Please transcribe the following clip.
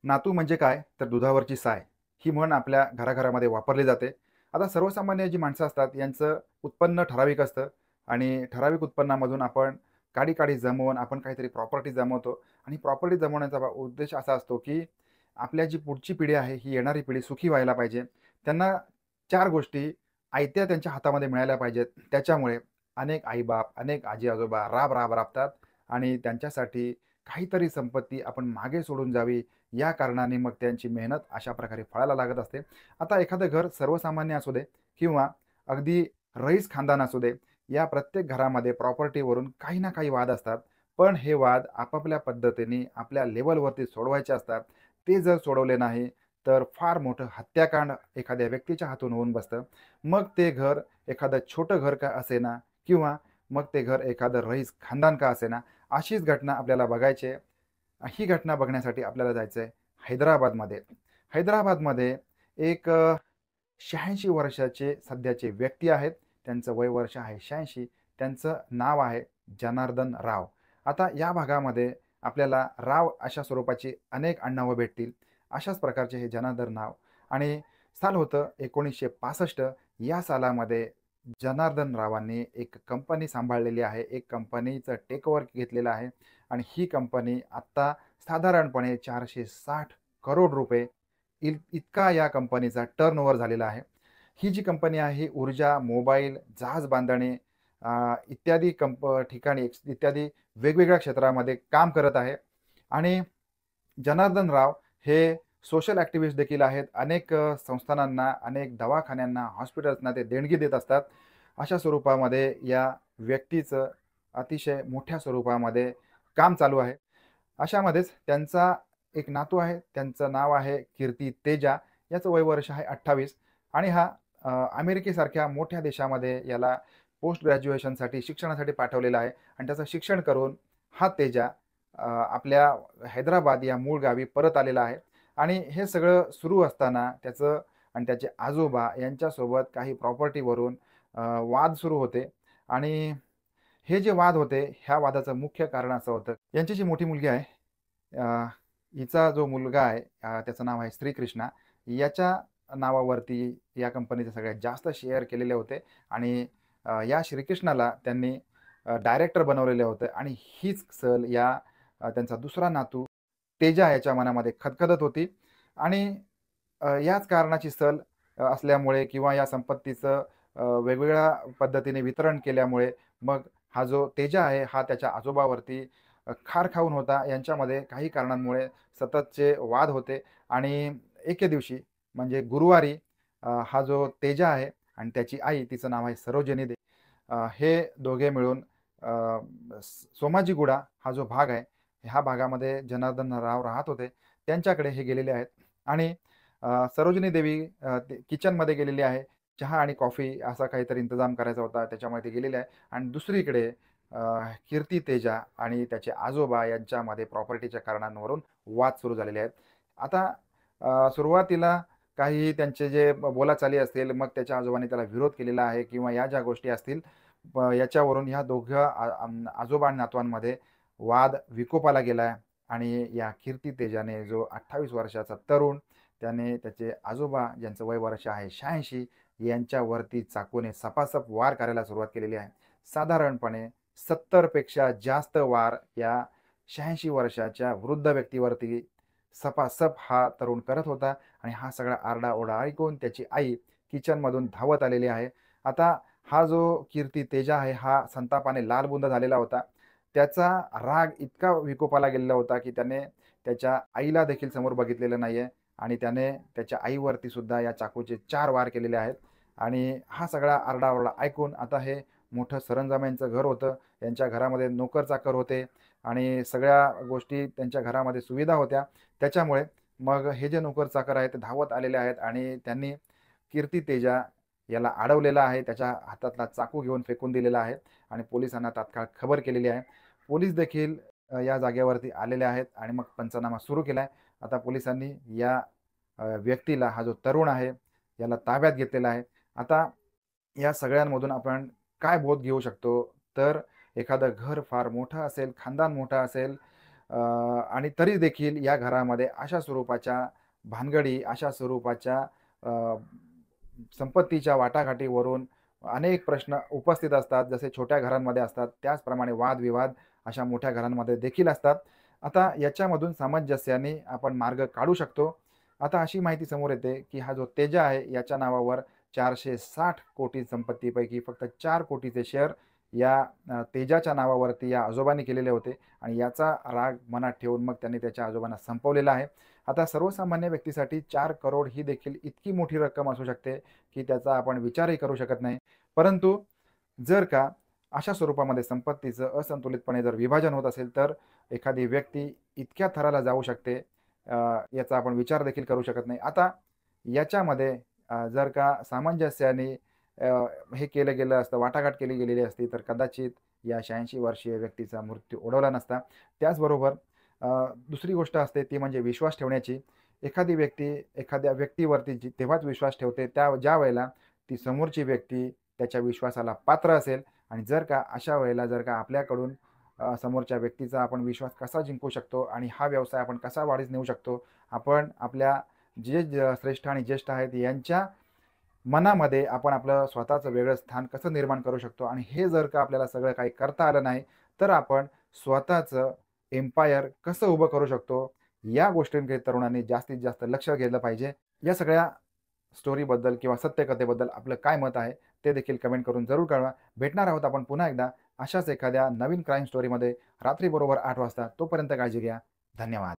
नातू म्हणजे काय तर दुधावरची साय ही म्हण आपल्या घराघरामध्ये वापरली जाते. आता सर्वसामान्य जी माणसं असतात यांचं उत्पन्न ठराविक असतं आणि ठराविक उत्पन्नामधून आपण काडी काडी जमवून आपण काहीतरी प्रॉपर्टी जमवतो आणि प्रॉपर्टी जमवण्याचा उद्देश असा असतो की आपल्या जी पुढची पिढी आहे ही येणारी पिढी सुखी व्हायला पाहिजे. त्यांना चार गोष्टी आयत्या त्यांच्या हातामध्ये मिळायला पाहिजेत. त्याच्यामुळे अनेक आईबाप अनेक आजी आजोबा राबतात आणि त्यांच्यासाठी काहीतरी संपत्ती आपण मागे सोडून जावी या कारणाने मग त्यांची मेहनत अशा प्रकारे फळाला लागत असते. आता एखादं घर सर्वसामान्य असू दे किंवा अगदी रईस खानदान असू दे, या प्रत्येक घरामध्ये प्रॉपर्टीवरून काही ना काही वाद असतात. पण हे वाद आपापल्या पद्धतीने आपल्या लेव्हलवरती सोडवायचे असतात. ते जर सोडवले नाही, तर फार मोठं हत्याकांड एखाद्या व्यक्तीच्या हातून होऊन बसतं. मग ते घर एखादं छोटं घर का असेना किंवा मग ते घर एखादं रईस खानदान का असेना, अशीच घटना आपल्याला बघायची आहे. ही घटना बघण्यासाठी आपल्याला जायचं आहे हैदराबादमध्ये. हैदराबादमध्ये एक 86 वर्षाचे सध्याचे व्यक्ती आहेत. त्यांचं वय वर्ष आहे 86. त्यांचं नाव आहे जनार्दन राव. आता या भागामध्ये आपल्याला राव अशा स्वरूपाची अनेक आडनावं भेटतील. अशाच प्रकारचे हे जनार्दन राव आणि साल होतं 1965. या सालामध्ये जनार्दन रावांनी एक कंपनी सांभाळलेली आहे. एक कंपनीचं टेकओव्हर घेतलेलं आहे आणि ही कंपनी आत्ता साधारणपणे 460 करोड रुपये इतका या कंपनीचा टर्नओव्हर झालेला आहे. ही जी कंपनी आहे ही ऊर्जा, मोबाईल, जहाज बांधणे इत्यादी ठिकाणी इत्यादी वेगवेगळ्या क्षेत्रामध्ये काम करत आहे आणि जनार्दन राव हे सोशल ॲक्टिव्हिस्ट देखील आहेत. अनेक संस्थानांना, अनेक दवाखान्यांना, हॉस्पिटल्सना ते देणगी देत असतात. अशा स्वरूपामध्ये या व्यक्तीचं अतिशय मोठ्या स्वरूपामध्ये काम चालू आहे. अशामध्येच त्यांचा एक नातू आहे. त्यांचं नाव आहे कीर्ती तेजा. याचं वय वर्ष आहे 28 आणि हा अमेरिकेसारख्या मोठ्या देशामध्ये याला पोस्ट ग्रॅज्युएशनसाठी शिक्षणासाठी पाठवलेला आहे आणि त्याचं शिक्षण करून हा तेजा आपल्या हैदराबाद या मूळ गावी परत आलेला आहे आणि हे सगळं सुरू असताना त्याचं आणि त्याचे आजोबा यांच्यासोबत काही प्रॉपर्टीवरून वाद सुरू होते आणि हे जे वाद होते, ह्या वादाचं मुख्य कारण असं होतं, यांची जी मोठी मुलगी आहे, अ, हिचा जो मुलगा आहे त्याचं नाव आहे श्रीकृष्णा. याच्या नावावरती या कंपनीचे सगळ्यात जास्त शेअर केलेले होते आणि या श्रीकृष्णाला त्यांनी डायरेक्टर बनवलेलं होतं आणि हीच सल या त्यांचा दुसरा नातू तेजा याच्या मनामध्ये खदखदत होती आणि याच कारणाची सल असल्यामुळे किंवा या संपत्तीचं वेगवेगळ्या पद्धतीने वितरण केल्यामुळे मग हा जो तेजा आहे हा त्याच्या आजोबावरती खार खाऊन होता. यांच्यामध्ये काही कारणांमुळे सततचे वाद होते आणि एके दिवशी म्हणजे गुरुवारी हा जो तेजा आहे आणि त्याची आई तिचं नाव आहे सरोजिनी दे हे दोघे मिळून सोमाजीगुडा हा जो भाग आहे, ह्या भागामध्ये जनार्दन राव राहत होते. त्यांच्याकडे हे गेलेले आहेत आणि सरोजिनी देवी ते किचनमध्ये गेलेली आहे. चहा आणि कॉफी असा काहीतरी इंतजाम करायचा होता. त्याच्यामुळे ते गेलेले आहे आणि दुसरीकडे अ, कीर्ती तेजा आणि त्याचे आजोबा यांच्यामध्ये प्रॉपर्टीच्या कारणांवरून वाद सुरू झालेले आहेत. आता सुरुवातीला काही त्यांचे जे बोलाचाली असतील, मग त्याच्या आजोबांनी त्याला विरोध केलेला आहे किंवा या ज्या गोष्टी असतील, याच्यावरून ह्या दोघं आजोबा आणि नातवांमध्ये वाद विकोपाला गेला आहे आणि या कीर्ती तेजाने जो 28 वर्षाचा तरुण, त्याने त्याचे आजोबा ज्यांचं वय वर्ष आहे 86 यांच्यावरती चाकूने सपासप वार करायला सुरुवात केलेली आहे. साधारणपणे 70 पेक्षा जास्त वार या 86 वर्षाच्या वृद्ध व्यक्तीवरती सपासप हा तरुण करत होता आणि हा सगळा आरडाओरडा ऐकून त्याची आई किचनमधून धावत आलेली आहे. आता हा जो कीर्ती तेजा आहे हा संतापाने लालबुंद झालेला होता. त्याचा राग इतका विकोपाला गेलेला होता, की त्याने त्याच्या आईला देखील समोर बघितलेलं नाहीये आणि त्याने त्याच्या आईवरती सुद्धा या चाकूचे 4 वार केलेले आहेत आणि हा सगळा आरडाओरडा ऐकून आता हे मोठं सरंजाम्यांचं घर होतं. यांच्या घरामध्ये नोकर-चाकर होते आणि सगळ्या गोष्टी त्यांच्या घरामध्ये सुविधा होत्या. त्याच्यामुळे मग हे जे नोकर-चाकर आहेत ते धावत आलेले आहेत आणि त्यांनी कीर्ती तेजा याला अडवलेलं आहे. त्याच्या हातातला चाकू घेऊन फेकून दिलेला आहे आणि पोलिसांना तात्काळ खबर केलेली आहे. पोलीस देखील या जागेवरती आलेले आहेत आणि मग पंचनामा सुरू केला आहे. आता पोलिसांनी या व्यक्तीला हा जो तरुण आहे, याला ताब्यात घेतलेला आहे. आता या सगळ्यांमधून आपण काय बोध घेऊ शकतो? तर एखादं घर फार मोठं असेल, खानदान मोठं असेल, आणि तरी देखील या घरामध्ये अशा स्वरूपाच्या भानगडी, अशा स्वरूपाच्या अ, संपत्तीच्या वाटाघाटीवरून अनेक प्रश्न उपस्थित असतात. जसे छोट्या घरांमध्ये असतात, त्याचप्रमाणे वादविवाद अशा मोठ्या घरांमध्ये देखील असतात. आता याच्यामधून सामंजस्याने आपण मार्ग काढू शकतो. आता अशी माहिती समोर येते, की हा जो तेजा आहे, याच्या नावावर 460 कोटी संपत्तीपैकी फक्त 4 कोटीचे शेअर या तेजाच्या नावावरती या आजोबांनी केलेले होते आणि याचा राग मनात ठेवून मग त्यांनी त्याच्या आजोबांना संपवलेला आहे. आता सर्वसामान्य व्यक्तीसाठी 4 करोड ही देखील इतकी मोठी रक्कम असू शकते, की त्याचा आपण विचारही करू शकत नाही. परंतु जर का अशा स्वरूपामध्ये संपत्तीचं असंतुलितपणे जर विभाजन होत असेल, तर एखादी व्यक्ती इतक्या थराला जाऊ शकते, अ, याचा आपण विचार देखील करू शकत नाही. आता याच्यामध्ये जर का सामंजस्याने अ, हे केलं गेलं असतं, वाटाघाट केली गेलेली असती, तर कदाचित या 86 वर्षीय व्यक्तीचा मृत्यू ओढवला नसता. त्याचबरोबर अ, दुसरी गोष्ट असते ती म्हणजे विश्वास ठेवण्याची. एखादी व्यक्ती एखाद्या व्यक्तीवरती तेव्हाच विश्वास ठेवते ज्यावेळेला ती समोरची व्यक्ती त्याच्या विश्वासाला पात्र असेल आणि जर का अशा वेळेला जर का आपल्याकडून समोरच्या व्यक्तीचा आपण विश्वास कसा जिंकू शकतो आणि हा व्यवसाय आपण कसा वाढीस नेऊ शकतो. आपण आपल्या श्रेष्ठ आणि ज्येष्ठ आहेत यांच्या मनामध्ये आपण आपलं स्वतःचं वेगळं स्थान कसं निर्माण करू शकतो आणि हे जर का आपल्याला सगळं काही करता आलं नाही, तर आपण स्वतःचं एम्पायर कसं उभं करू शकतो, या गोष्टींकडे तरुणांनी जास्तीत जास्त लक्ष गेलं पाहिजे. या सगळ्या स्टोरीबद्दल किंवा सत्यकथेबद्दल आपलं काय मत आहे, ते देखील कमेंट करून जरूर कळवा. भेटणार आहोत आपण पुन्हा एकदा अशाच एखाद्या नवीन क्राईम स्टोरीमध्ये रात्री बरोबर 8 वाजता. तोपर्यंत काळजी घ्या. धन्यवाद.